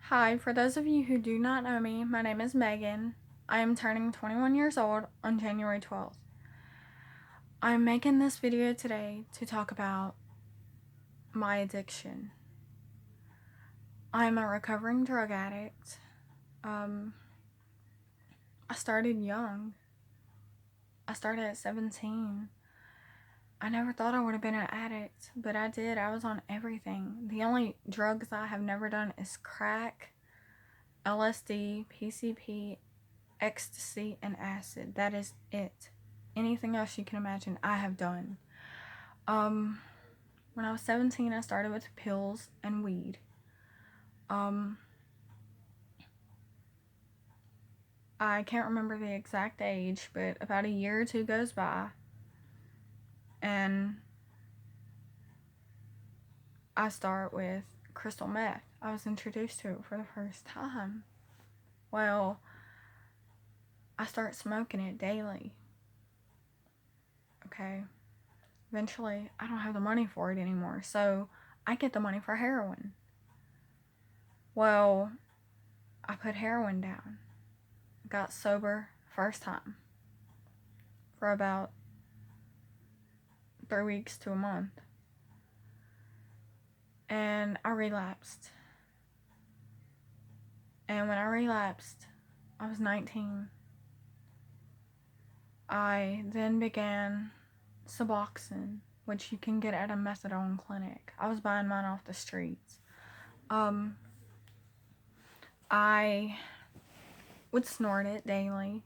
Hi, for those of you who do not know me, my name is Megan. I am turning 21 years old on January 12th. I'm making this video today to talk about my addiction. I'm a recovering drug addict. I started young. I started at 17. I never thought I would have been an addict, but I did. I was on everything. The only drugs I have never done is crack, LSD, PCP, ecstasy, and acid. That is it. Anything else you can imagine, I have done. When I was 17, I started with pills and weed. I can't remember the exact age, but about a year or two goes by, and I start with crystal meth. I was introduced to it for the first time. Well, I start smoking it daily. Okay. Eventually, I don't have the money for it anymore, so I get the money for heroin. Well, I put heroin down. Got sober first time for about 3 weeks to a month. And I relapsed. And when I relapsed, I was 19. I then began Suboxone, which you can get at a methadone clinic. I was buying mine off the streets. I would snort it daily.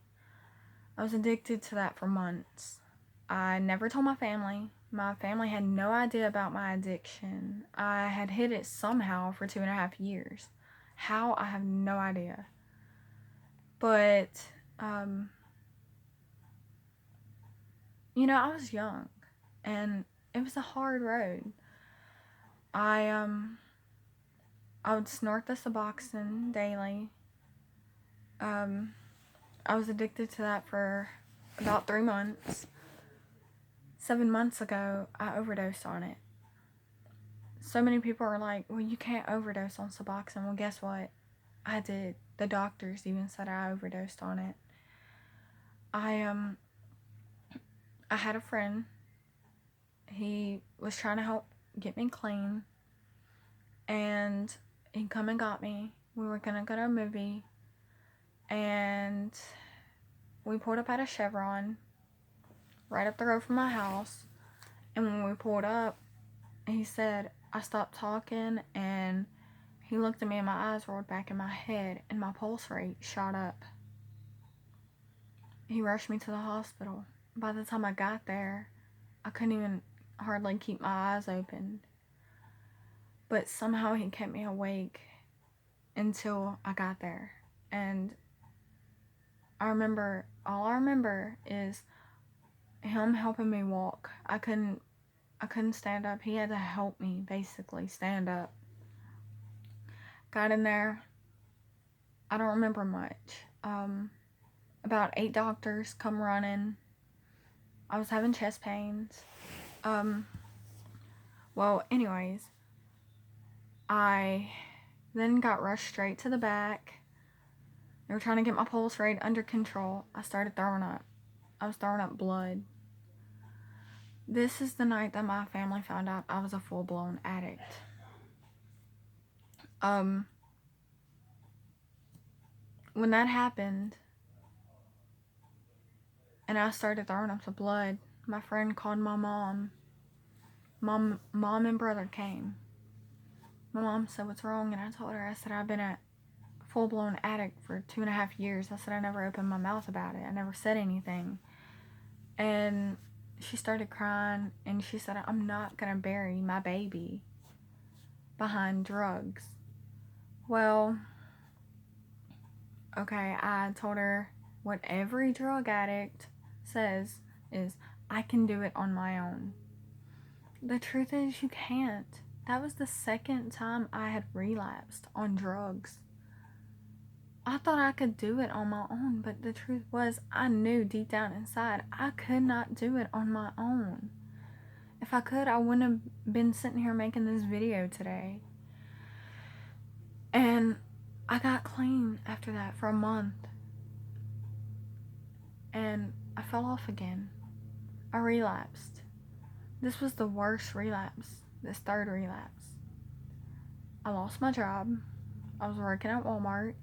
I was addicted to that for months. I never told my family. My family had no idea about my addiction. I had hid it somehow for 2.5 years. How? I have no idea. But, I was young, and it was a hard road. I would snort the Suboxone daily. I was addicted to that for about 3 months. 7 months ago, I overdosed on it. So many people are like, well, you can't overdose on Suboxone. Well, guess what? I did. The doctors even said I overdosed on it. I had a friend. He was trying to help get me clean, and he come and got me. We were gonna go to a movie, and we pulled up at a Chevron right up the road from my house. And when we pulled up, he said, I stopped talking, and he looked at me and my eyes rolled back in my head and my pulse rate shot up. He rushed me to the hospital. By the time I got there, I couldn't even hardly keep my eyes open. But somehow he kept me awake until I got there. And all I remember is him helping me walk. I couldn't stand up. He had to help me basically stand up. Got in there. I don't remember much. About 8 doctors come running. I was having chest pains. Well, anyways, I then got rushed straight to the back. They were trying to get my pulse rate under control. I started throwing up. I was throwing up blood. This is the night that my family found out I was a full-blown addict. When that happened, and I started throwing up the blood, my friend called my mom. Mom and brother came. My mom said, what's wrong? And I told her, I said, I've been a full-blown addict for 2.5 years. I said, I never opened my mouth about it. I never said anything. And she started crying, and she said, I'm not going to bury my baby behind drugs. Well, okay, I told her what every drug addict says is, I can do it on my own. The truth is, you can't. That was the second time I had relapsed on drugs. I thought I could do it on my own, but the truth was, I knew deep down inside I could not do it on my own. If I could, I wouldn't have been sitting here making this video today. And I got clean after that for a month. And I fell off again. I relapsed. This was the worst relapse. This third relapse. I lost my job. I was working at Walmart.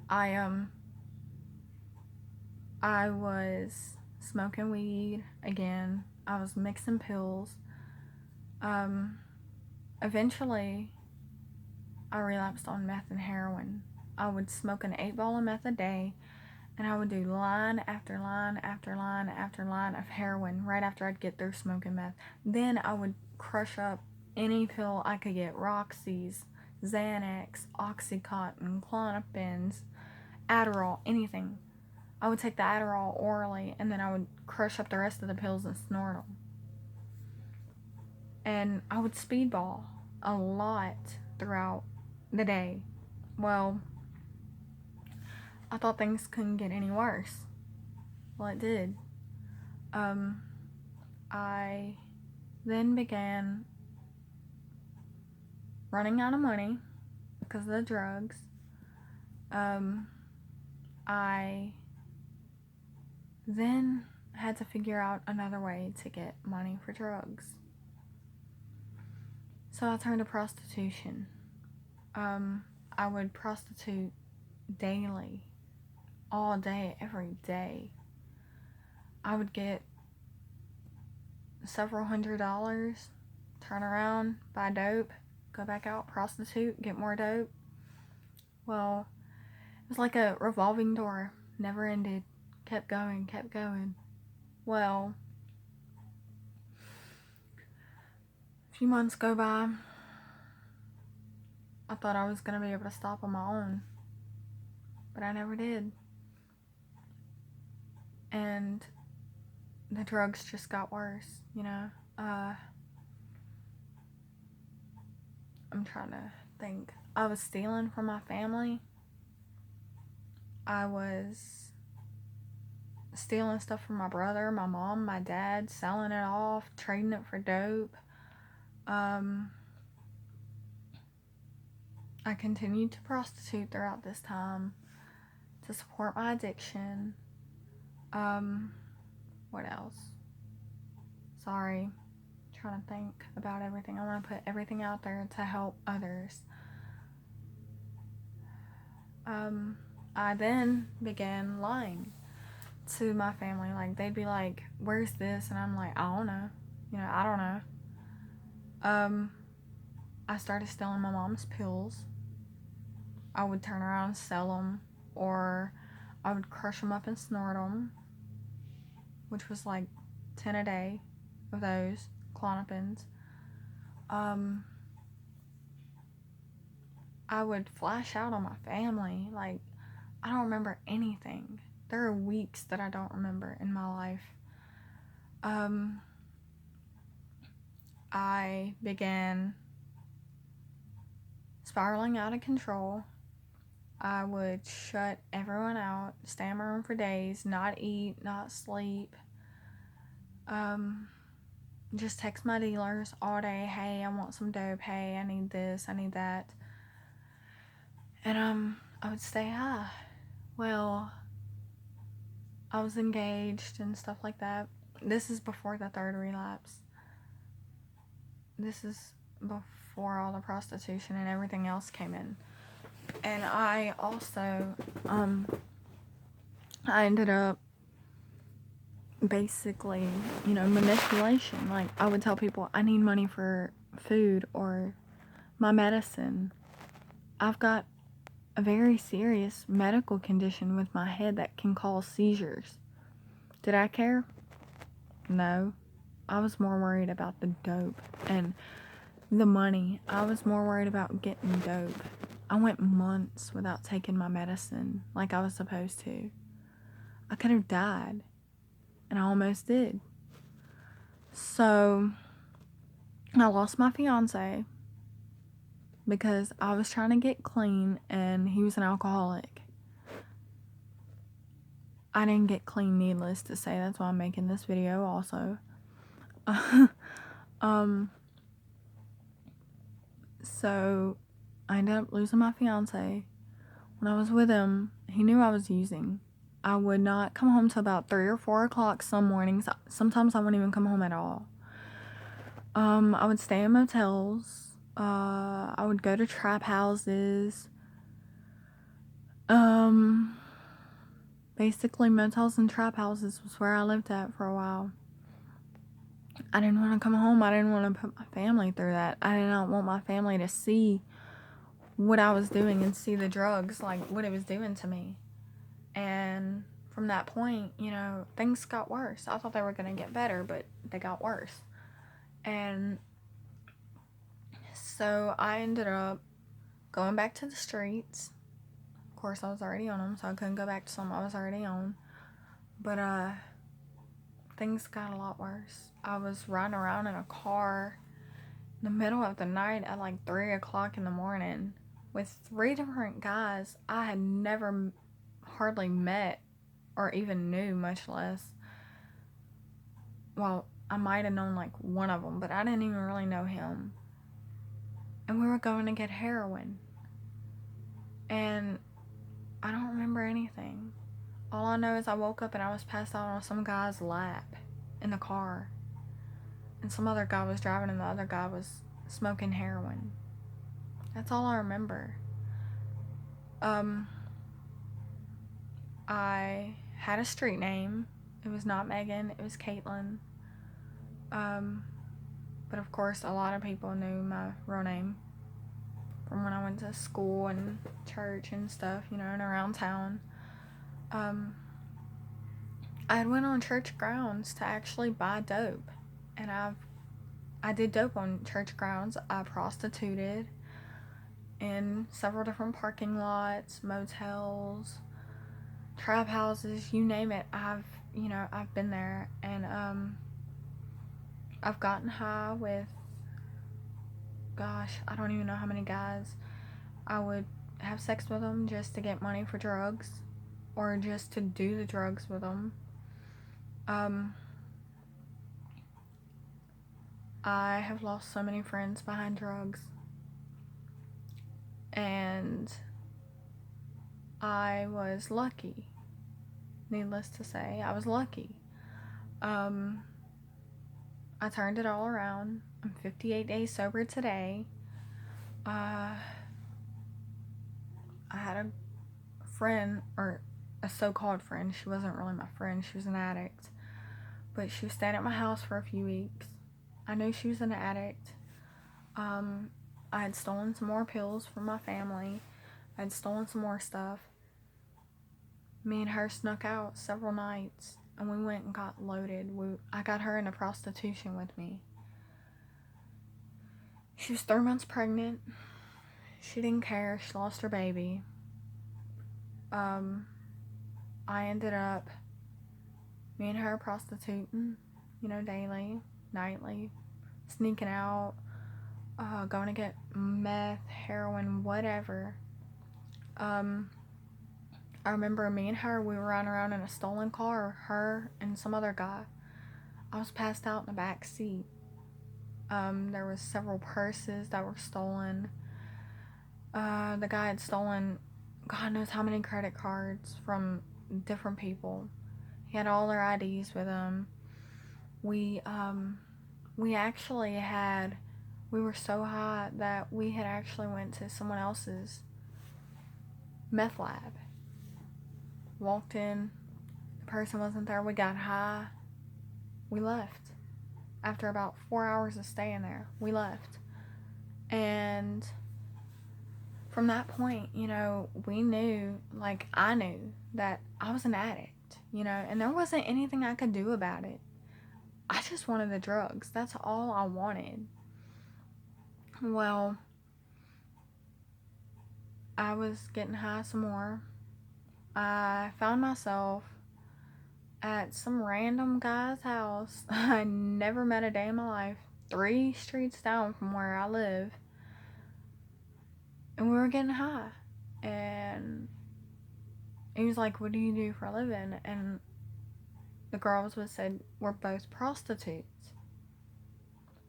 I was smoking weed again. I was mixing pills. Eventually, I relapsed on meth and heroin. I would smoke an 8-ball of meth a day, and I would do line after line after line after line of heroin right after I'd get through smoking meth. Then I would crush up any pill I could get: Roxy's, Xanax, Oxycontin, Klonopins, Adderall, anything. I would take the Adderall orally, and then I would crush up the rest of the pills and snort them. And I would speedball a lot throughout the day. Well, I thought things couldn't get any worse. Well, it did. I then began running out of money because of the drugs. I then had to figure out another way to get money for drugs. So I turned to prostitution. I would prostitute daily, all day, every day. I would get several $100s, turn around, buy dope, go back out, prostitute, get more dope. Well, it was like a revolving door, never ended, kept going, kept going. Well, a few months go by. I thought I was going to be able to stop on my own, but I never did. And the drugs just got worse, you know. I'm trying to think. I was stealing from my family. I was stealing stuff from my brother, my mom, my dad, selling it off, trading it for dope. I continued to prostitute throughout this time to support my addiction. What else? Sorry, I'm trying to think about everything. I want to put everything out there to help others. I then began lying to my family. Like, they'd be like, "Where's this?" And I'm like, "I don't know. You know, I don't know." I started stealing my mom's pills. I would turn around and sell them, or I would crush them up and snort them, which was like 10 a day of those Klonopins. I would flash out on my family. Like, I don't remember anything. There are weeks that I don't remember in my life. I began spiraling out of control. I would shut everyone out, stay in my room for days, not eat, not sleep. Just text my dealers all day, "Hey, I want some dope. Hey, I need this, I need that." And I would stay high. Well, I was engaged and stuff like that. This is before the third relapse. This is before all the prostitution and everything else came in. And I also, I ended up basically, manipulation. Like, I would tell people, "I need money for food or my medicine. I've got a very serious medical condition with my head that can cause seizures." Did I care? No. I was more worried about the dope and the money. I was more worried about getting dope. I went months without taking my medicine like I was supposed to. I could have died, and I almost did. So I lost my fiance because I was trying to get clean and he was an alcoholic. I didn't get clean, needless to say. That's why I'm making this video also. So I ended up losing my fiance. When I was with him, he knew I was using. I would not come home till about 3 or 4 o'clock some mornings. Sometimes I wouldn't even come home at all. I would stay in motels. I would go to trap houses. Basically motels and trap houses was where I lived at for a while. I didn't want to come home. I didn't want to put my family through that. I did not want my family to see what I was doing and see the drugs, like what it was doing to me. And from that point, things got worse. I thought they were going to get better, but they got worse. And so I ended up going back to the streets. Of course, I was already on them, so I couldn't go back to some I was already on. But things got a lot worse. I was riding around in a car in the middle of the night at like 3 o'clock in the morning with 3 different guys I had never hardly met or even knew, much less. Well, I might have known like one of them, but I didn't even really know him. And we were going to get heroin. And I don't remember anything. All I know is I woke up and I was passed out on some guy's lap in the car. And some other guy was driving and the other guy was smoking heroin. That's all I remember. I had a street name. It was not Megan, it was Caitlin. But of course, a lot of people knew my real name from when I went to school and church and stuff, and around town. I went on church grounds to actually buy dope, and I did dope on church grounds. I prostituted in several different parking lots, motels, trap houses, you name it. I've been there, and I've gotten high with, gosh, I don't even know how many guys. I would have sex with them just to get money for drugs, or just to do the drugs with them. I have lost so many friends behind drugs, and I was lucky. Needless to say, I was lucky. I turned it all around. I'm 58 days sober today. I had a friend, or a so-called friend. She wasn't really my friend. She was an addict. But she was staying at my house for a few weeks. I knew she was an addict. I had stolen some more pills from my family. I had stolen some more stuff. Me and her snuck out several nights, and we went and got loaded. I got her into prostitution with me. She was 3 months pregnant. She didn't care. She lost her baby. I ended up, me and her prostituting, daily, nightly, sneaking out, going to get meth, heroin, whatever. I remember me and her, we were running around in a stolen car, her and some other guy. I was passed out in the back seat. There was several purses that were stolen. The guy had stolen God knows how many credit cards from different people. He had all their IDs with him. We were so high that we had actually went to someone else's meth lab. Walked in, the person wasn't there, we got high, we left. After about 4 hours of staying there, we left. And from that point, we knew, like I knew, that I was an addict, and there wasn't anything I could do about it. I just wanted the drugs. That's all I wanted. Well, I was getting high some more. I found myself at some random guy's house I never met a day in my life, 3 streets down from where I live. And we were getting high. And he was like, "What do you do for a living?" And the girls said, "We're both prostitutes."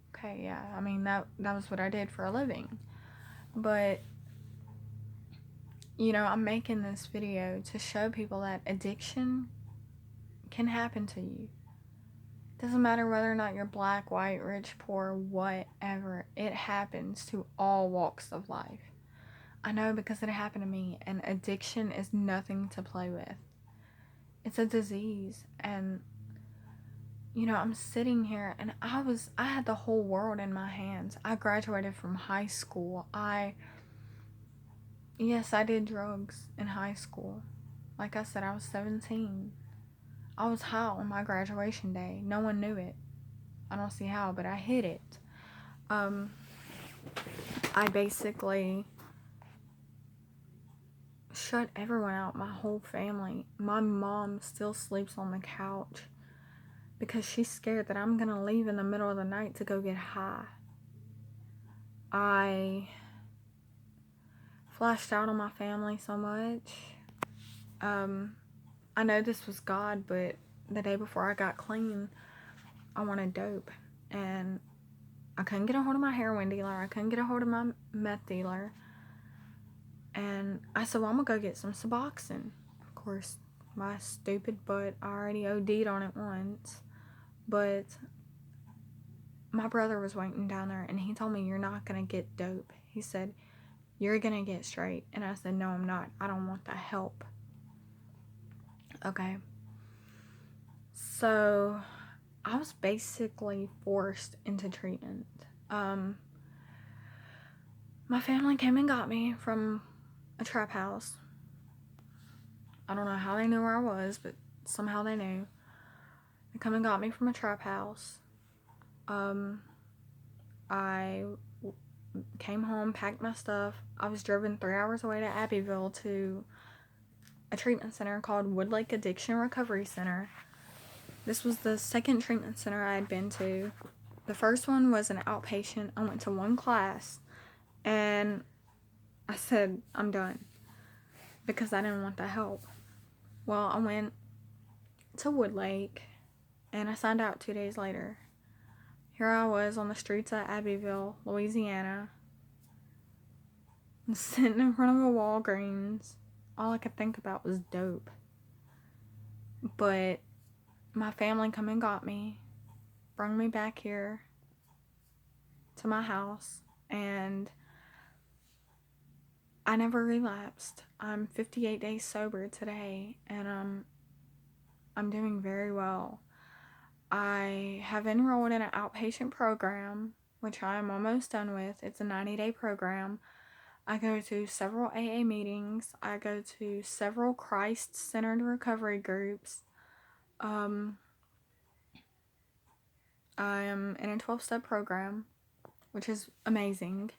Okay, yeah. I mean, that was what I did for a living. But I'm making this video to show people that addiction can happen to you. Doesn't matter whether or not you're black, white, rich, poor, whatever. It happens to all walks of life. I know because it happened to me, and addiction is nothing to play with. It's a disease, and I'm sitting here and I had the whole world in my hands. I graduated from high school. Yes, I did drugs in high school. Like I said, I was 17. I was high on my graduation day. No one knew it. I don't see how, but I hid it. I basically shut everyone out, my whole family. My mom still sleeps on the couch because she's scared that I'm gonna leave in the middle of the night to go get high. I flashed out on my family so much. I know this was God, but the day before I got clean, I wanted dope, and I couldn't get a hold of my heroin dealer. I couldn't get a hold of my meth dealer. And I said, well, I'm gonna go get some Suboxone. Of course, my stupid butt already OD'd on it once. But my brother was waiting down there, and he told me, you're not gonna get dope. He said, you're gonna get straight. And I said, no, I'm not. I don't want the help. Okay. So I was basically forced into treatment. My family came and got me from a trap house. I don't know how they knew where I was, but somehow they knew. They come and got me from a trap house. I came home, packed my stuff. I was driven 3 hours away to Abbeville to a treatment center called Woodlake Addiction Recovery Center. This was the second treatment center I had been to. The first one was an outpatient. I went to one class, and I said, I'm done, because I didn't want the help. Well, I went to Woodlake, and I signed out 2 days later. Here I was on the streets of Abbeville, Louisiana, sitting in front of a Walgreens. All I could think about was dope. But my family come and got me, brought me back here to my house, and I never relapsed. I'm 58 days sober today, and I'm doing very well. I have enrolled in an outpatient program, which I am almost done with. It's a 90-day program. I go to several AA meetings. I go to several Christ-centered recovery groups. I am in a 12-step program, which is amazing.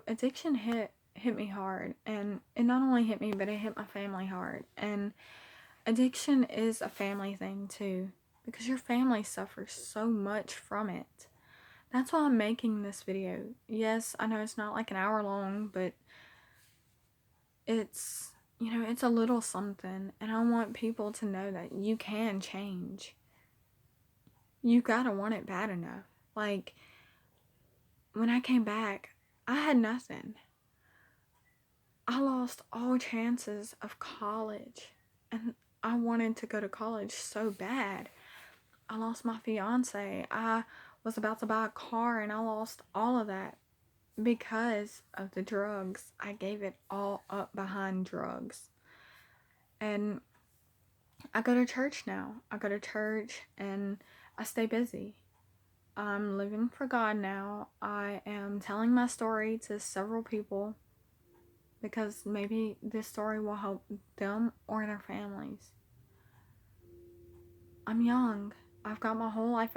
Addiction hit me hard, and it not only hit me, but it hit my family hard. And addiction is a family thing too, because your family suffers so much from it. That's why I'm making this video. Yes, I know it's not like an hour long, but it's a little something, and I want people to know that you can change. You gotta want it bad enough. Like, when I came back, I had nothing. I lost all chances of college, and I wanted to go to college so bad. I lost my fiance. I was about to buy a car, and I lost all of that because of the drugs. I gave it all up behind drugs. And I go to church now. I go to church and I stay busy. I'm living for God now. I am telling my story to several people because maybe this story will help them or their families. I'm young. I've got my whole life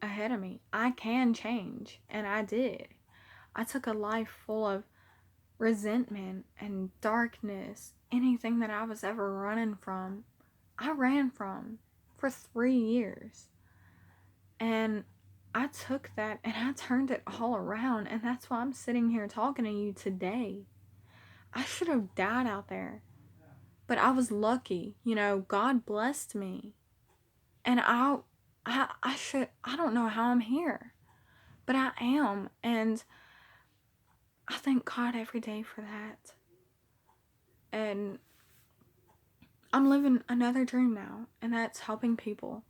ahead of me. I can change, and I did. I took a life full of resentment and darkness. Anything that I was ever running from, I ran from for 3 years. And I took that and I turned it all around, and that's why I'm sitting here talking to you today. I should have died out there, but I was lucky. God blessed me, and I don't know how I'm here, but I am. And I thank God every day for that. And I'm living another dream now, and that's helping people.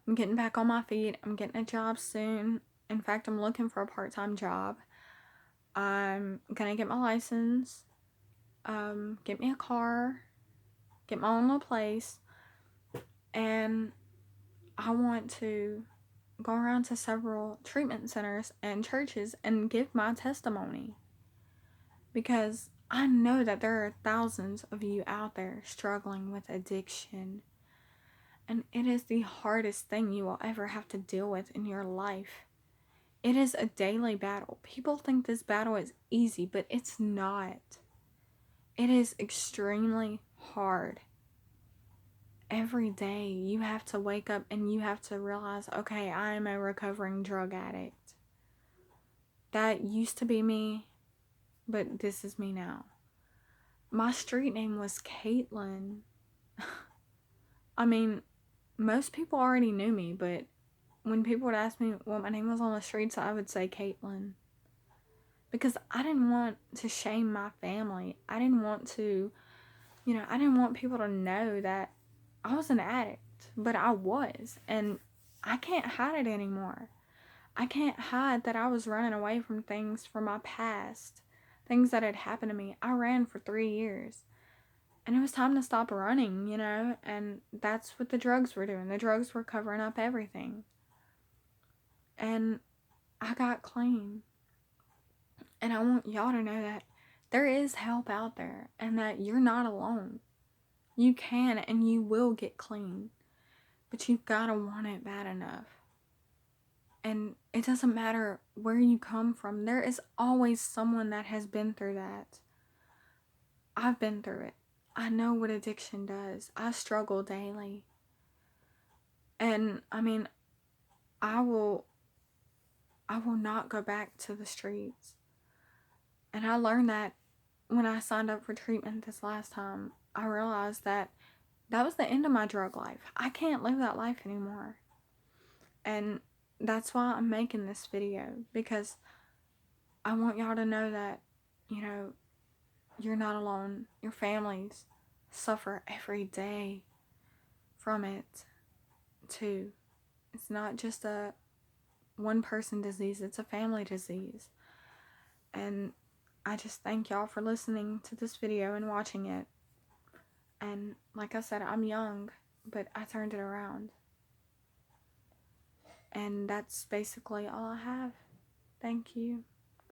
I'm getting back on my feet. I'm getting a job soon. In fact, I'm looking for a part-time job. I'm gonna get my license, get me a car, get my own little place, and I want to go around to several treatment centers and churches and give my testimony, because I know that there are thousands of you out there struggling with addiction, and it is the hardest thing you will ever have to deal with in your life. It is a daily battle. People think this battle is easy, but it's not. It is extremely hard. Every day you have to wake up and you have to realize, okay, I am a recovering drug addict. That used to be me, but this is me now. My street name was Caitlin. I mean, most people already knew me, but when people would ask me what my name was on the streets, I would say Caitlin. Because I didn't want to shame my family. I didn't want to, I didn't want people to know that I was an addict, but I was. And I can't hide it anymore. I can't hide that I was running away from things from my past, things that had happened to me. I ran for 3 years. And it was time to stop running, and that's what the drugs were doing. The drugs were covering up everything. And I got clean. And I want y'all to know that there is help out there and that you're not alone. You can and you will get clean, but you've got to want it bad enough. And it doesn't matter where you come from. There is always someone that has been through that. I've been through it. I know what addiction does. I struggle daily. And I mean, I will not go back to the streets. And I learned that when I signed up for treatment this last time. I realized that was the end of my drug life. I can't live that life anymore. And that's why I'm making this video, because I want y'all to know that, you're not alone. Your families suffer every day from it too. It's not just a one person disease, it's a family disease. And I just thank y'all for listening to this video and watching it. And like I said, I'm young, but I turned it around. And that's basically all I have. Thank you.